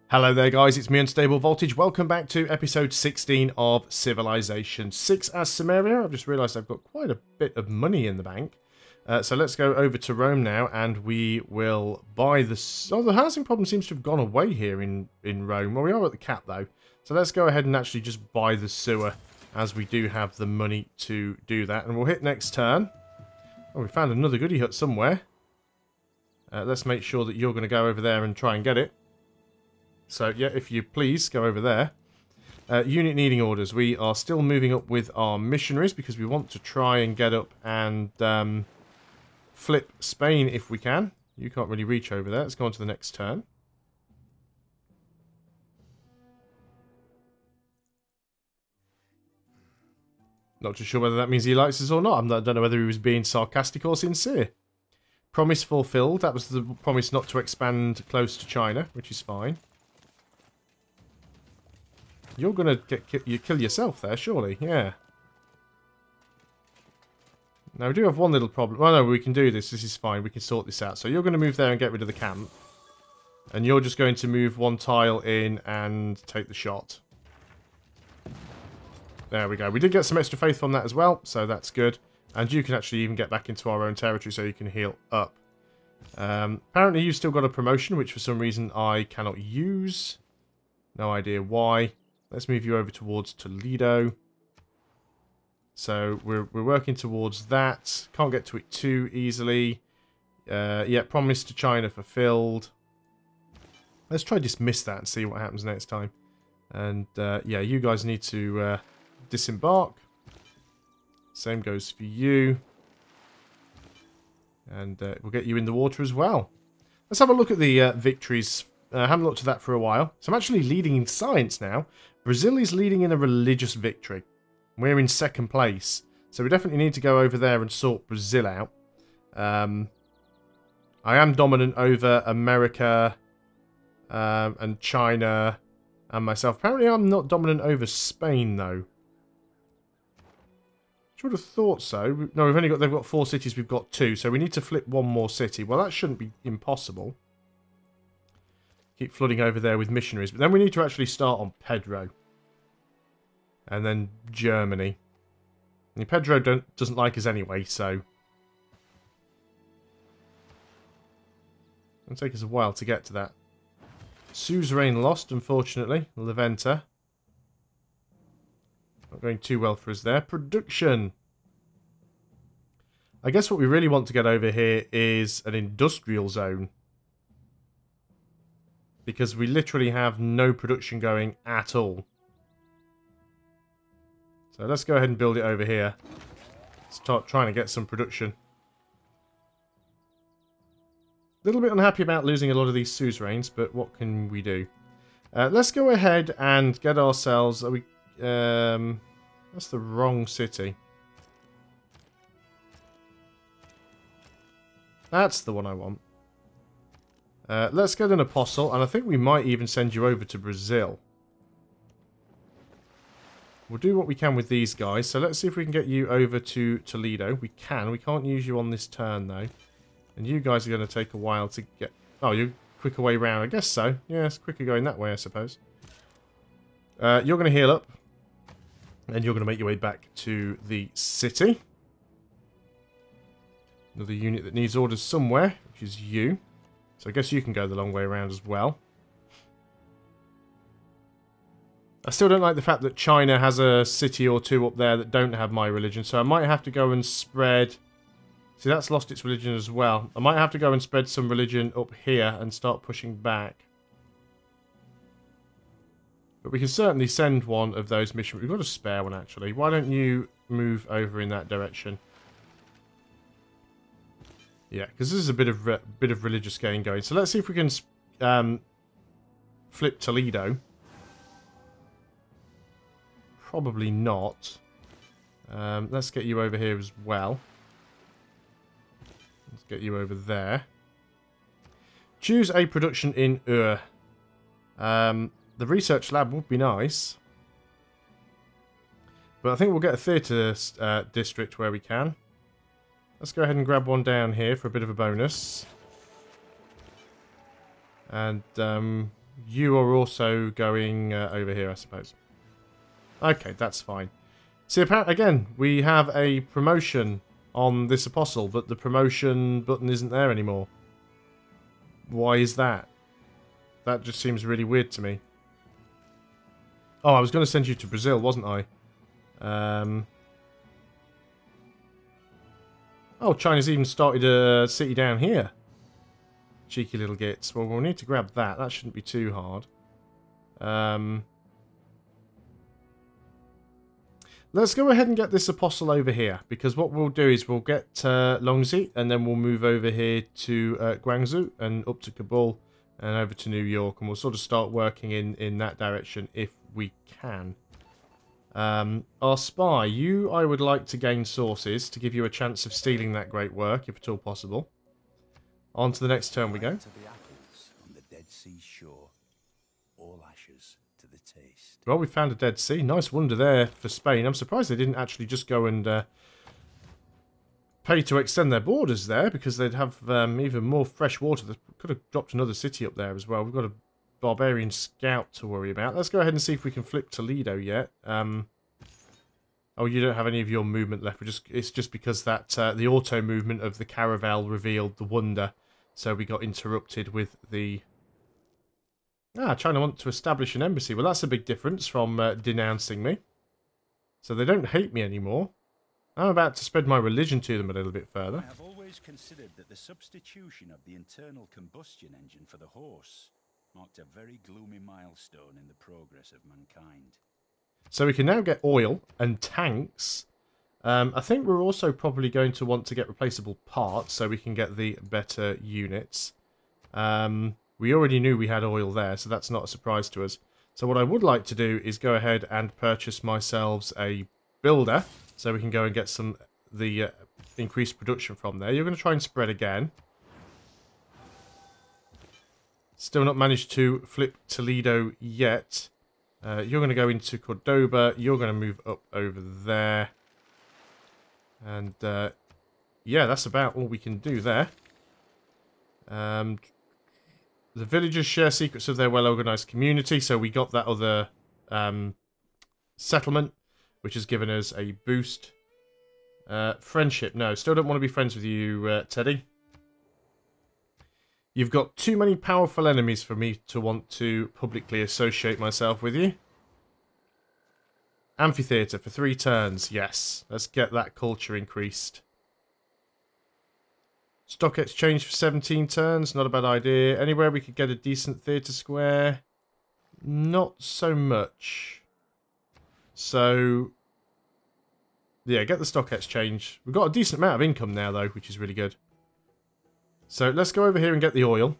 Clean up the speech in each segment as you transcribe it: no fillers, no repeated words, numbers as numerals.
Hello there guys, it's me Unstable Voltage. Welcome back to episode 16 of Civilization 6 as Sumeria. I've just realised I've got quite a bit of money in the bank. So let's go over to Rome now and we will buy the... Oh, the housing problem seems to have gone away here in Rome. Well, we are at the cap though. So let's go ahead and actually just buy the sewer as we do have the money to do that. And we'll hit next turn. Oh, we found another goodie hut somewhere. Let's make sure that you're going to go over there and try and get it. So, yeah, if you please, go over there. Unit needing orders. We are still moving up with our missionaries because we want to try and get up and flip Spain if we can. You can't really reach over there. Let's go on to the next turn. Not too sure whether that means he likes us or not. I don't know whether he was being sarcastic or sincere. Promise fulfilled. That was the promise not to expand close to China, which is fine. You're going to kill yourself there, surely. Yeah. Now, we do have one little problem. Oh, no, we can do this. This is fine. We can sort this out. So you're going to move there and get rid of the camp. And you're just going to move one tile in and take the shot. There we go. We did get some extra faith from that as well, so that's good. And you can actually even get back into our own territory so you can heal up. Apparently, you've still got a promotion, which for some reason I cannot use. No idea why. Let's move you over towards Toledo. So we're working towards that. Can't get to it too easily. Yeah, promise to China fulfilled. Let's try dismiss that and see what happens next time. And yeah, you guys need to disembark. Same goes for you. And we'll get you in the water as well. Let's have a look at the victories. I haven't looked at that for a while. So I'm actually leading in science now. Brazil is leading in a religious victory. We're in second place. So we definitely need to go over there and sort Brazil out. I am dominant over America and China and myself. Apparently I'm not dominant over Spain though. Should have thought so. No, they've got 4 cities, we've got 2. So we need to flip one more city. Well, that shouldn't be impossible. Keep flooding over there with missionaries. But then we need to actually start on Pedro. And then Germany. And Pedro doesn't like us anyway, so... It'll take us a while to get to that. Suzerain lost, unfortunately. Leventa. Not going too well for us there. Production. I guess what we really want to get over here is an industrial zone. Because we literally have no production going at all. So let's go ahead and build it over here. Start trying to get some production. A little bit unhappy about losing a lot of these suzerains, but what can we do? Let's go ahead and get ourselves... that's the wrong city. That's the one I want. Let's get an apostle, and I think we might even send you over to Brazil. We'll do what we can with these guys. So let's see if we can get you over to Toledo. We can. We can't use you on this turn, though. And you guys are going to take a while to get... Oh, you're quicker way round. I guess so. Yeah, it's quicker going that way, I suppose. You're going to heal up. And you're going to make your way back to the city. Another unit that needs orders somewhere, which is you. So I guess you can go the long way around as well. I still don't like the fact that China has a city or 2 up there that don't have my religion. So I might have to go and spread... See, that's lost its religion as well. I might have to go and spread some religion up here and start pushing back. But we can certainly send one of those missions. We've got a spare one, actually. Why don't you move over in that direction? Yeah, because this is a bit of religious gain going. So let's see if we can flip Toledo. Probably not. Let's get you over here as well. Let's get you over there. Choose a production in Ur. The research lab would be nice. But I think we'll get a theatre district where we can. Let's go ahead and grab one down here for a bit of a bonus. And You are also going over here, I suppose. Okay, that's fine. See, apparently, again, we have a promotion on this apostle, but the promotion button isn't there anymore. Why is that? That just seems really weird to me. Oh, I was going to send you to Brazil, wasn't I? Oh, China's even started a city down here. Cheeky little gits. Well, we'll need to grab that. That shouldn't be too hard. Let's go ahead and get this apostle over here, because what we'll do is we'll get Longxi, and then we'll move over here to Guangzhou and up to Kabul and over to New York, and we'll sort of start working in that direction if we can. Our spy, you I would like to gain sources to give you a chance of stealing that great work, if at all possible. On to the next turn we go. To the apples on the Dead Sea shore, all ashes to the taste. Well, we found a Dead Sea. Nice wonder there for Spain. I'm surprised they didn't actually just go and pay to extend their borders there, because they'd have even more fresh water. They could have dropped another city up there as well. We've got a barbarian scout to worry about. Let's go ahead and see if we can flip Toledo yet. Oh, you don't have any of your movement left. It's just because that the auto movement of the caravel revealed the wonder. So we got interrupted with the... China want to establish an embassy. Well, that's a big difference from denouncing me. So they don't hate me anymore. I'm about to spread my religion to them a little bit further. I have always considered that the substitution of the internal combustion engine for the horse marked a very gloomy milestone in the progress of mankind. So we can now get oil and tanks. I think we're also probably going to want to get replaceable parts so we can get the better units. We already knew we had oil there, so that's not a surprise to us. So what I would like to do is go ahead and purchase myself a builder so we can go and get the increased production from there. You're going to try and spread again. Still not managed to flip Toledo yet. You're going to go into Cordoba. You're going to move up over there. And, yeah, that's about all we can do there. The villagers share secrets of their well-organized community. So we got that other settlement, which has given us a boost. Friendship. No, still don't want to be friends with you, Teddy. You've got too many powerful enemies for me to want to publicly associate myself with you. Amphitheatre for 3 turns. Yes. Let's get that culture increased. Stock exchange for 17 turns. Not a bad idea. Anywhere we could get a decent theatre square? Not so much. So, yeah, get the stock exchange. We've got a decent amount of income now, though, which is really good. So let's go over here and get the oil.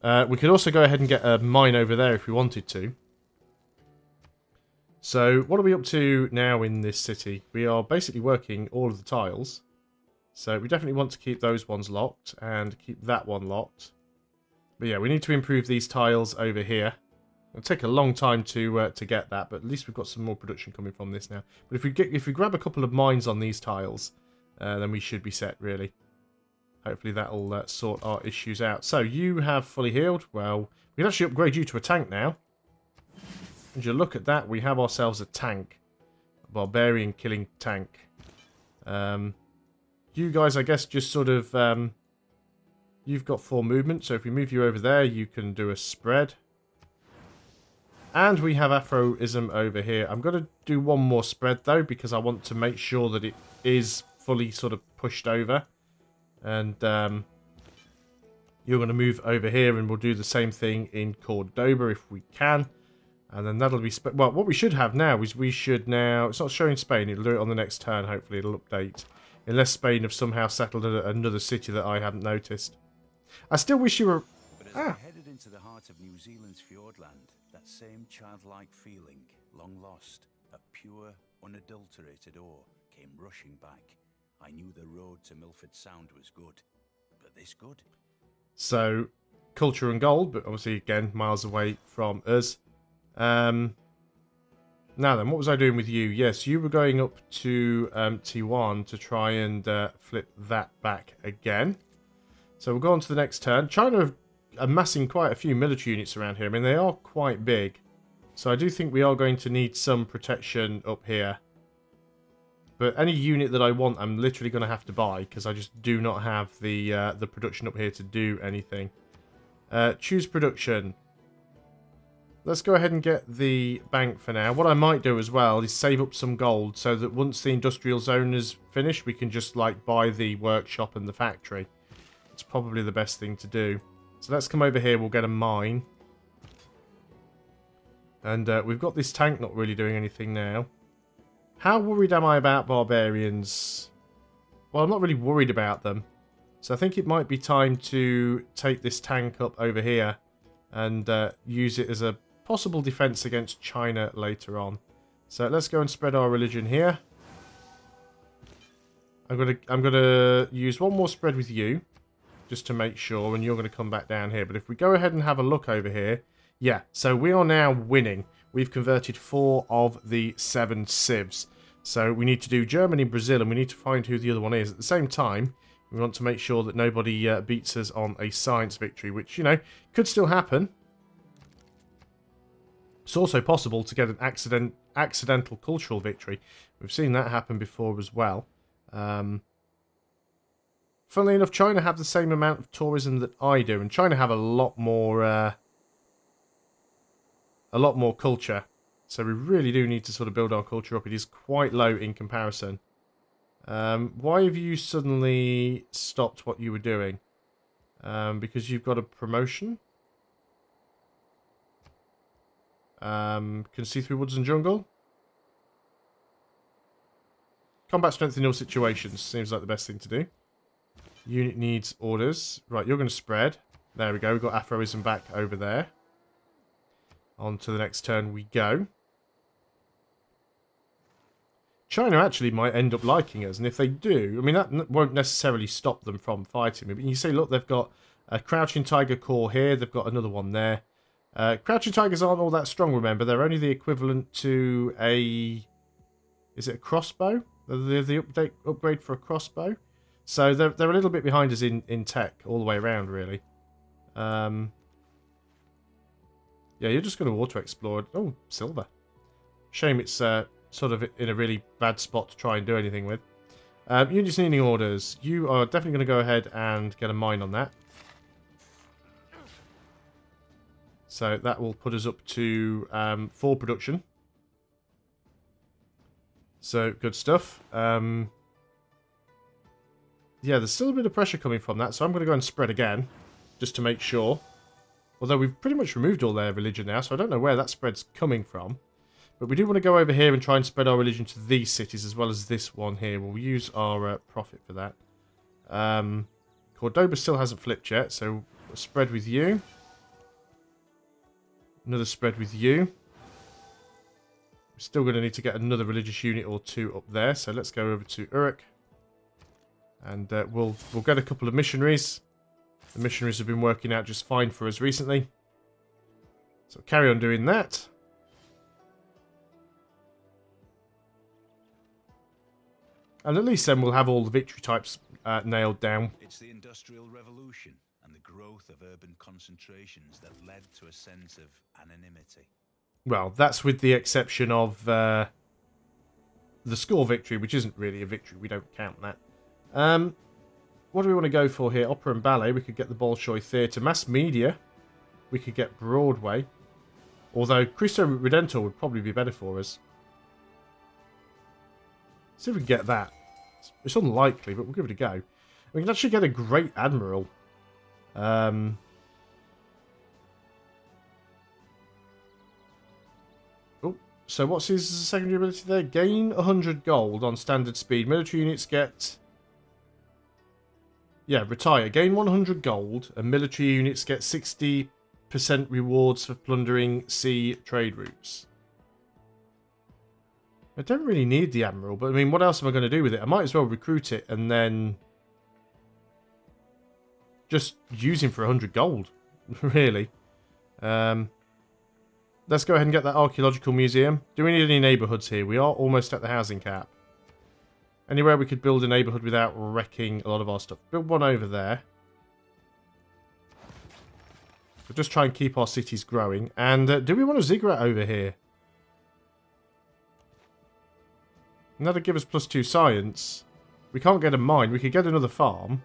We could also go ahead and get a mine over there if we wanted to. So what are we up to now in this city? We are basically working all of the tiles. So we definitely want to keep those ones locked and keep that one locked. But yeah, we need to improve these tiles over here. It'll take a long time to get that, but at least we've got some more production coming from this now. But if we grab a couple of mines on these tiles, then we should be set really. Hopefully that'll sort our issues out. So, you have fully healed. Well, we can actually upgrade you to a tank now. And you look at that, we have ourselves a tank. A barbarian killing tank. You guys, I guess, just sort of... you've got 4 movement, so if we move you over there, you can do a spread. And we have Afroism over here. I'm going to do one more spread, though, because I want to make sure that it is fully sort of pushed over. And you're going to move over here and we'll do the same thing in Cordoba if we can. And then that'll be... Well, what we should have now is we should now... It's not showing Spain. It'll do it on the next turn, hopefully. It'll update. Unless Spain have somehow settled at another city that I haven't noticed. I still wish you were... But as I headed into the heart of New Zealand's fjordland, that same childlike feeling, long lost, of pure, unadulterated awe, came rushing back. I knew the road to Milford Sound was good, but this good? So, culture and gold, but obviously, again, miles away from us. Now then, what was I doing with you? Yes, you were going up to T1 to try and flip that back again. So we'll go on to the next turn. China have amassing quite a few military units around here. I mean, they are quite big. So I do think we are going to need some protection up here. But any unit that I want, I'm literally going to have to buy, because I just do not have the production up here to do anything. Choose production. Let's go ahead and get the bank for now. What I might do as well is save up some gold, so that once the industrial zone is finished, we can just, like, buy the workshop and the factory. It's probably the best thing to do. So let's come over here, we'll get a mine. And we've got this tank not really doing anything now. How worried am I about barbarians? Well, I'm not really worried about them. So I think it might be time to take this tank up over here and use it as a possible defense against China later on. So let's go and spread our religion here. I'm gonna use one more spread with you, just to make sure, and you're going to come back down here. But if we go ahead and have a look over here, yeah, so we are now winning. We've converted 4 of the 7 civs. So we need to do Germany, Brazil, and we need to find who the other one is. At the same time, we want to make sure that nobody beats us on a science victory, which, you know, could still happen. It's also possible to get an accidental cultural victory. We've seen that happen before as well. Funnily enough, China have the same amount of tourism that I do, and China have a lot more culture. So we really do need to sort of build our culture up. It is quite low in comparison. Why have you suddenly stopped what you were doing? Because you've got a promotion? Can see through woods and jungle? Combat strength in all situations seems like the best thing to do. Unit needs orders. Right, you're going to spread. There we go. We've got Afroism back over there. On to the next turn we go. China actually might end up liking us, and if they do, I mean, that won't necessarily stop them from fighting me. But you see, look, they've got a Crouching Tiger Corps here. They've got another one there. Crouching Tigers aren't all that strong, remember. They're only the equivalent to a... Is it a crossbow? They're the upgrade for a crossbow. So they're a little bit behind us in tech all the way around, really. Yeah, you're just going to auto-explore. Oh, silver. Shame it's sort of in a really bad spot to try and do anything with. Units needing orders. You are definitely going to go ahead and get a mine on that. So that will put us up to 4 production. So, good stuff. Yeah, there's still a bit of pressure coming from that, so I'm going to go and spread again, just to make sure. Although we've pretty much removed all their religion now, so I don't know where that spread's coming from. But we do want to go over here and try and spread our religion to these cities, as well as this one here. We'll use our profit for that. Cordoba still hasn't flipped yet, so we'll spread with you. Another spread with you. We're still going to need to get another religious unit or 2 up there, so let's go over to Uruk. And we'll get a couple of missionaries. The missionaries have been working out just fine for us recently. So carry on doing that. And at least then we'll have all the victory types nailed down. It's the Industrial Revolution and the growth of urban concentrations that led to a sense of anonymity. Well, that's with the exception of the score victory, which isn't really a victory. We don't count that. What do we want to go for here? Opera and ballet. We could get the Bolshoi Theatre. Mass media. We could get Broadway. Although Cristo Redentor would probably be better for us. See if we can get that. It's unlikely, but we'll give it a go. We can actually get a great admiral. So what's his secondary ability there? Gain 100 gold on standard speed. Military units get... Yeah, retire. Gain 100 gold, and military units get 60% rewards for plundering sea trade routes. I don't really need the admiral, but I mean, what else am I going to do with it? I might as well recruit it and then just use him for 100 gold, really. Let's go ahead and get that archaeological museum. Do we need any neighbourhoods here? We are almost at the housing cap. Anywhere we could build a neighbourhood without wrecking a lot of our stuff. Build one over there. we'll just try and keep our cities growing. And do we want a ziggurat over here? And that'll give us +2 science. We can't get a mine. We could get another farm.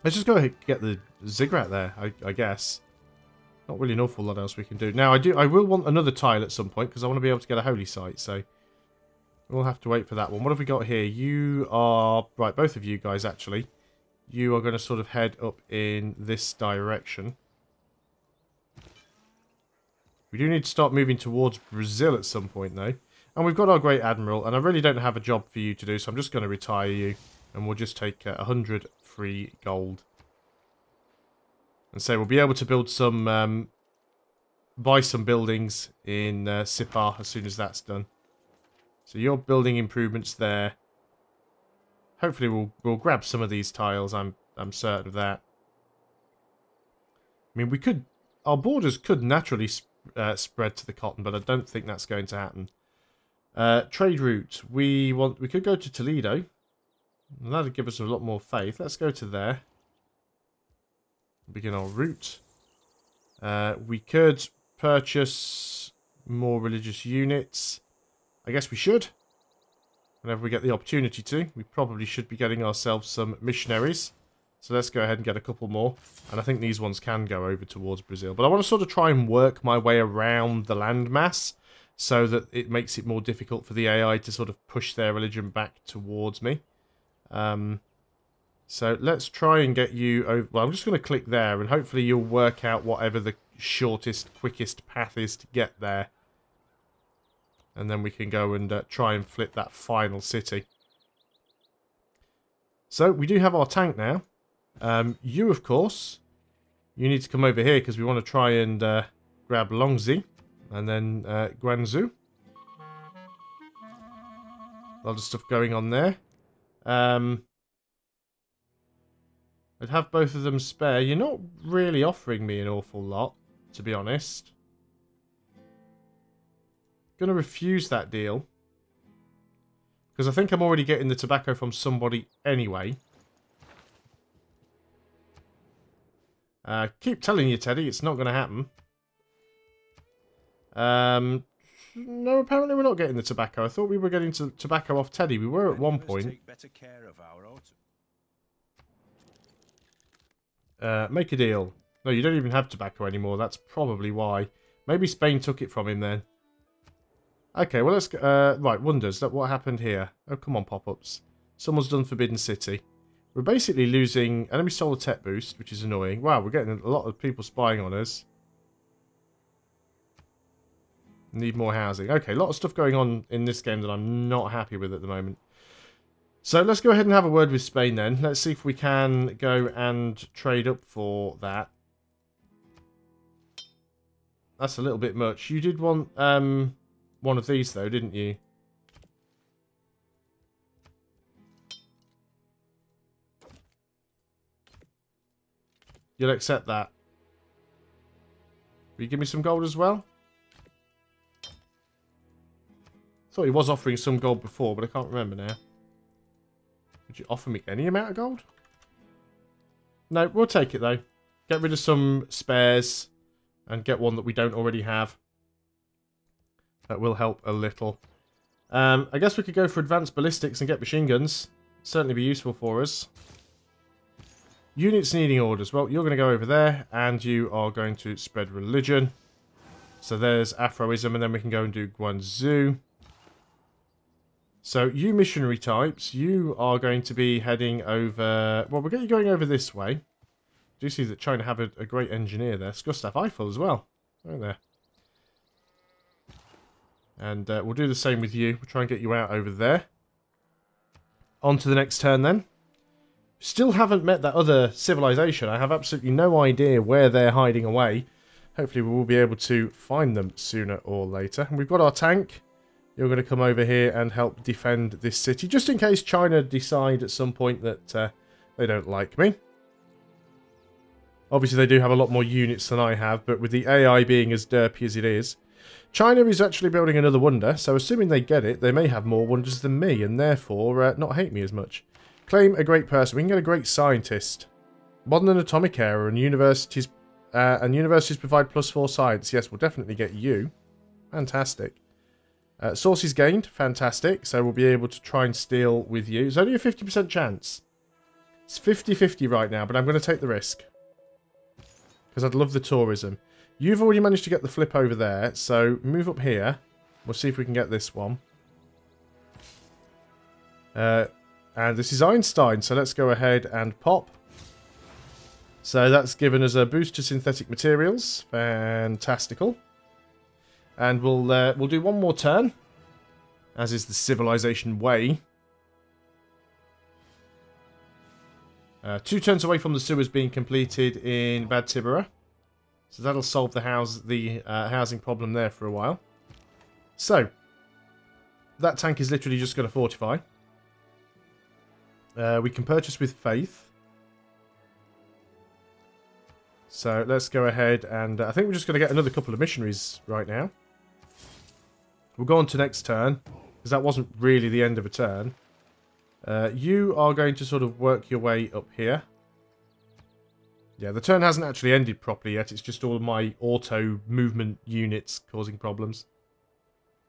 Let's just go ahead and get the ziggurat there, I guess. Not really an awful lot else we can do. Now, I will want another tile at some point because I want to be able to get a holy site. So we'll have to wait for that one. What have we got here? You are... Right, both of you guys, actually. You are going to sort of head up in this direction. We do need to start moving towards Brazil at some point, though. And we've got our Great Admiral, and I really don't have a job for you to do, so I'm just going to retire you. And we'll just take 100 free gold. And so we'll be able to build some... buy some buildings in Sipar as soon as that's done. So you're building improvements there. Hopefully we'll grab some of these tiles, I'm certain of that. I mean, we could... Our borders could naturally spread to the cotton, but I don't think that's going to happen. Trade route. We could go to Toledo. And that'll give us a lot more faith. Let's go to there. Begin our route. We could purchase more religious units. I guess we should. Whenever we get the opportunity to. We probably should be getting ourselves some missionaries. So let's go ahead and get a couple more. And I think these ones can go over towards Brazil. But I want to sort of try and work my way around the landmass so that it makes it more difficult for the AI to sort of push their religion back towards me. So let's try and get you over... Well, I'm just going to click there and hopefully you'll work out whatever the shortest, quickest path is to get there. And then we can go and try and flip that final city. So we do have our tank now. You, of course, you need to come over here because we want to try and grab Longzi and then Guangzhou. A lot of stuff going on there. I'd have both of them spare. You're not really offering me an awful lot, to be honest. Gonna refuse that deal. Because I think I'm already getting the tobacco from somebody anyway. Keep telling you, Teddy, it's not going to happen. No, apparently we're not getting the tobacco. I thought we were getting tobacco off Teddy. We were at one point. Take better care of our Make a deal. No, you don't even have tobacco anymore. That's probably why. Maybe Spain took it from him then. Okay, well, let's... right, wonders. What happened here? Oh, come on, pop-ups. Someone's done Forbidden City. We're basically losing enemy solar tech boost, which is annoying. Wow, we're getting a lot of people spying on us. Need more housing. Okay, a lot of stuff going on in this game that I'm not happy with at the moment. So let's go ahead and have a word with Spain then. Let's see if we can go and trade up for that. That's a little bit much. You did want one of these though, didn't you? You'll accept that. Will you give me some gold as well? Thought he was offering some gold before, but I can't remember now. Would you offer me any amount of gold? No, we'll take it though. Get rid of some spares and get one that we don't already have. That will help a little. I guess we could go for advanced ballistics and get machine guns. Certainly be useful for us. Units needing orders. Well, you're going to go over there and you are going to spread religion. So there's Afroism and then we can go and do Guangzhou. So you missionary types, you are going to be heading over... Well, we'll get you going over this way. Do you see that China have a great engineer there? Gustav Eiffel as well. Right there. And we'll do the same with you. We'll try and get you out over there. On to the next turn then. Still haven't met that other civilization. I have absolutely no idea where they're hiding away. Hopefully we will be able to find them sooner or later. And we've got our tank. You're going to come over here and help defend this city. Just in case China decide at some point that they don't like me. Obviously they do have a lot more units than I have. But with the AI being as derpy as it is. China is actually building another wonder. So assuming they get it, they may have more wonders than me. And therefore not hate me as much. Claim a great person. We can get a great scientist. Modern and atomic era and universities And universities provide +4 science. Yes, we'll definitely get you. Fantastic. Sources gained. Fantastic. So we'll be able to try and steal with you. It's only a 50% chance. It's 50-50 right now, but I'm going to take the risk. Because I'd love the tourism. You've already managed to get the flip over there, so move up here. We'll see if we can get this one. And this is Einstein, so let's go ahead and pop. So that's given us a boost to synthetic materials. Fantastical. And we'll do one more turn, as is the civilization way. 2 turns away from the sewers being completed in Bad Tibera. So that'll solve the housing problem there for a while. So, that tank is literally just going to fortify. We can purchase with faith. So let's go ahead and I think we're just going to get another couple of missionaries right now. We'll go on to next turn, because that wasn't really the end of a turn. You are going to sort of work your way up here. Yeah, the turn hasn't actually ended properly yet. It's just all of my auto movement units causing problems.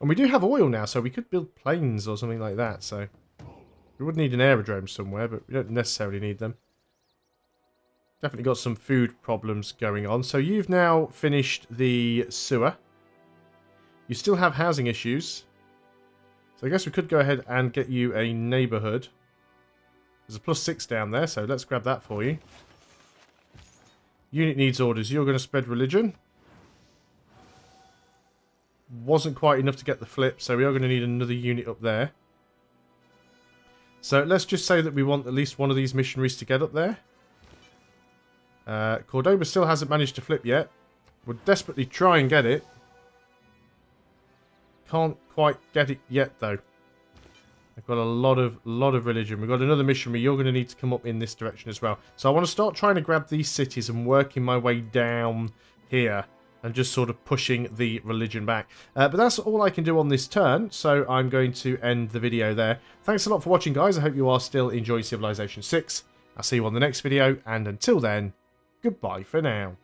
And we do have oil now, so we could build planes or something like that. So we would need an aerodrome somewhere, but we don't necessarily need them. Definitely got some food problems going on. So you've now finished the sewer. You still have housing issues. So I guess we could go ahead and get you a neighbourhood. There's a +6 down there, so let's grab that for you. Unit needs orders. You're going to spread religion. Wasn't quite enough to get the flip, so we are going to need another unit up there. So let's just say that we want at least one of these missionaries to get up there. Cordoba still hasn't managed to flip yet. We'll desperately try and get it. Can't quite get it yet, though. I've got a lot of religion. We've got another missionary. You're going to need to come up in this direction as well. So I want to start trying to grab these cities and working my way down here and just sort of pushing the religion back. But that's all I can do on this turn, so I'm going to end the video there. Thanks a lot for watching, guys. I hope you are still enjoying Civilization 6. I'll see you on the next video, and until then, goodbye for now.